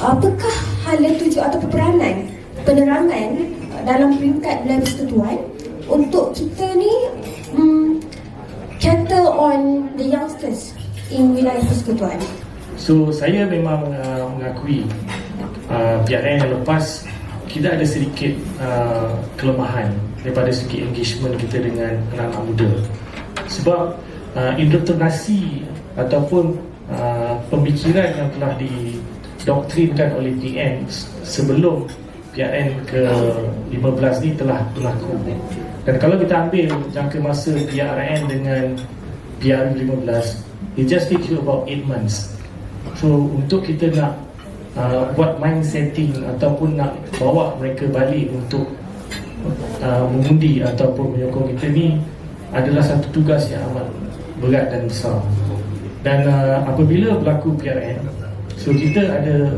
apakah hala tuju atau peranan penerangan dalam peringkat wilayah persekutuan untuk kita ni cater on the youngsters in wilayah persekutuan? So saya memang mengakui PRN yang lepas kita ada sedikit kelemahan daripada segi engagement kita dengan anak-anak muda. Sebab indoktrinasi ataupun pemikiran yang telah didoktrinkan oleh PN sebelum PRN ke-15 ni telah berlaku. Dan kalau kita ambil jangka masa PRN dengan PRU 15, it just takes you about 8 months. So untuk kita nak buat mind setting ataupun nak bawa mereka balik untuk mengundi ataupun menyokong kita ni adalah satu tugas yang amat berat dan besar. Dan apabila berlaku PRN, so kita ada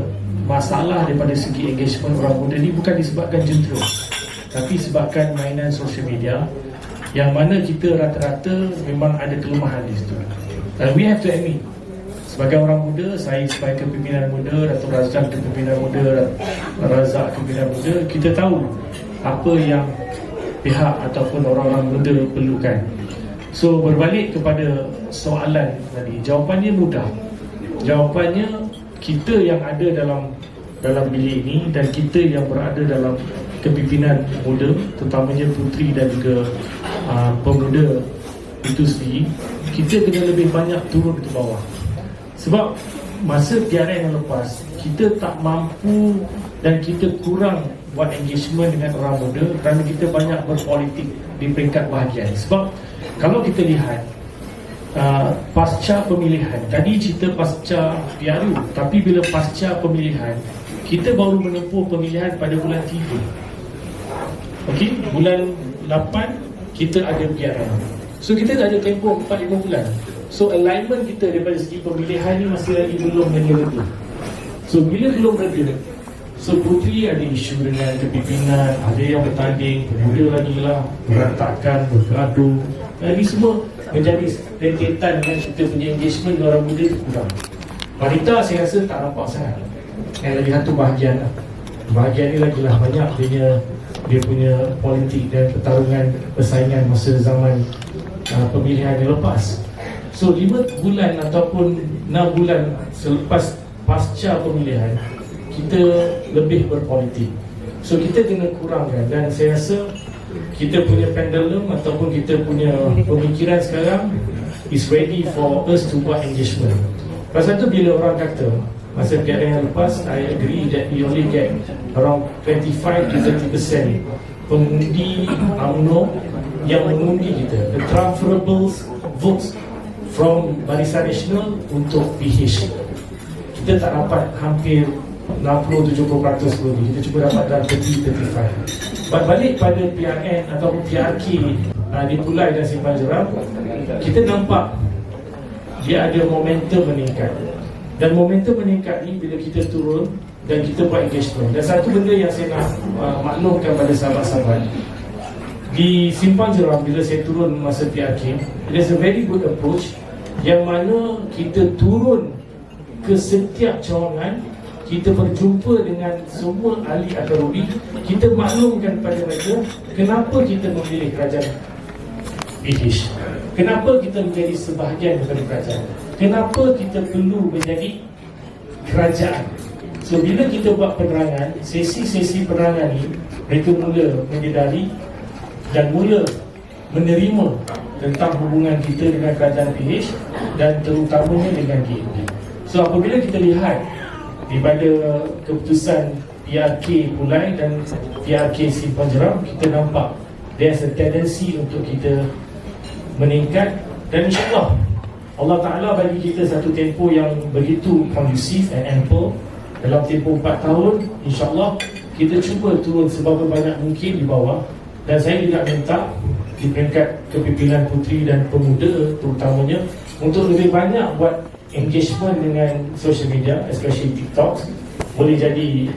masalah daripada segi engagement orang muda ni bukan disebabkan jentera, tapi sebabkan mainan social media yang mana kita rata-rata memang ada kelemahan di situ. And we have to admit, sebagai orang muda, saya sebagai kepimpinan muda, Dato' Razak kepimpinan muda, Razak kepimpinan muda, kita tahu apa yang pihak ataupun orang-orang muda perlukan. So berbalik kepada soalan tadi, jawapannya mudah. Jawapannya kita yang ada dalam bilik ini dan kita yang berada dalam kepimpinan muda, terutamanya puteri dan juga pemuda itu sendiri, kita kena lebih banyak turun ke bawah. Sebab masa PRN yang lepas, kita tak mampu dan kita kurang buat engagement dengan orang muda kerana kita banyak berpolitik di peringkat bahagian. Sebab kalau kita lihat pasca pemilihan, tadi cerita pasca PRU, tapi bila pasca pemilihan, kita baru menempuh pemilihan pada bulan 3. Okey, bulan 8 kita ada PRN. So kita dah ada tempoh 4-5 bulan. So alignment kita daripada segi pemilihan ni masih lagi belum reda. So bila belum reda, so puteri ada isu dengan kepimpinan, ada yang bertanding, pemuda lagi lah berantakan, bergaduh. Ini semua menjadi rentetan dengan kita punya engagement dengan orang muda kurang. Wanita saya rasa tak nampak sangat. Yang lagi satu bahagian lah. Bahagian ni lagi lah banyak dia punya politik dan pertarungan persaingan masa zaman pemilihan yang lepas. So 5 bulan ataupun 6 bulan selepas pasca pemilihan, kita lebih berpolitik. So kita kena kurangkan, dan saya rasa kita punya pendulum ataupun kita punya pemikiran sekarang is ready for us to buat engagement. Pasal tu bila orang kata masa PRN yang lepas, I agree that we only get around 25 to 30% pengundi UMNO yang mengundi kita, the transferable votes from Barisan Nasional untuk PH. Kita tak dapat hampir 60-70% lebih. Kita cuba dapat dalam 30-35. Balik pada PRN atau PRK di Pulai dan Simpang Jeram, kita nampak dia ada momentum meningkat. Dan momentum meningkat ni bila kita turun dan kita buat engagement. Dan satu benda yang saya nak maklumkan pada sahabat-sahabat, di Simpang Jeram bila saya turun masa PRK, there's a very good approach yang mana kita turun ke setiap cawangan, kita berjumpa dengan semua ahli akademik, kita maklumkan pada mereka kenapa kita memilih kerajaan PH, kenapa kita menjadi sebahagian daripada kerajaan, kenapa kita perlu menjadi kerajaan. So bila kita buat penerangan, sesi-sesi penerangan ni, mereka mula menyedari dan mula menerima tentang hubungan kita dengan kerajaan PH dan terutamanya dengan GMP. So apabila kita lihat daripada keputusan PRK Pulai dan PRK Simpang Jeram, kita nampak there's a tendency untuk kita meningkat, dan insyaAllah Allah Ta'ala bagi kita satu tempoh yang begitu kondusif and ample. Dalam tempoh 4 tahun, insyaAllah kita cuba turun seberapa banyak mungkin di bawah. Dan saya juga minta di peringkat kepimpinan puteri dan pemuda terutamanya untuk lebih banyak buat engagement dengan social media, especially TikTok. Boleh jadi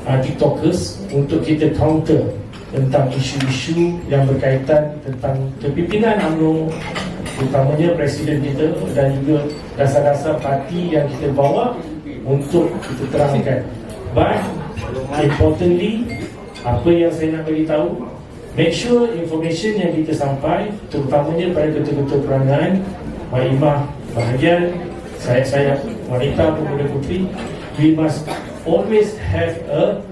TikTokers untuk kita counter tentang isu-isu yang berkaitan tentang kepimpinan UMNO, terutamanya presiden kita dan juga dasar-dasar parti yang kita bawa untuk kita terangkan. But importantly, apa yang saya nak bagi tahu, make sure information yang kita sampai, terutamanya pada ketua-ketua perangan, makimah bahagian, saya wanita pemuda putri, we must always have a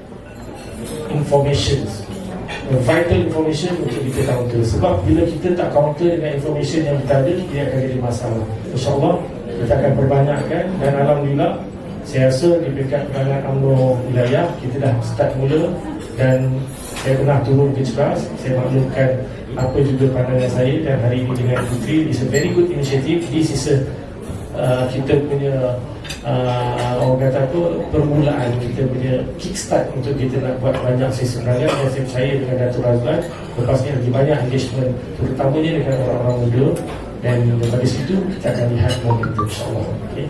vital information untuk kita counter. Sebab bila kita tak counter dengan information yang kita ada, dia akan jadi masalah. InsyaAllah kita akan perbanyakkan, dan Alhamdulillah saya rasa di peringkat perangan UMNO wilayah kita dah start mula, dan saya pernah turun ke Ceras, saya maklumkan apa juga pandangan saya, dan hari ini dengan Putri, it's a very good initiative. This is kita punya orang kata apa, permulaan, kita punya kickstart untuk kita nak buat banyak sesi perangan. Dan saya percaya dengan Dato' Razlan lepas ni lagi banyak engagement, terutamanya dengan orang-orang muda, dan daripada situ kita akan lihat momentum, insyaAllah. Okay.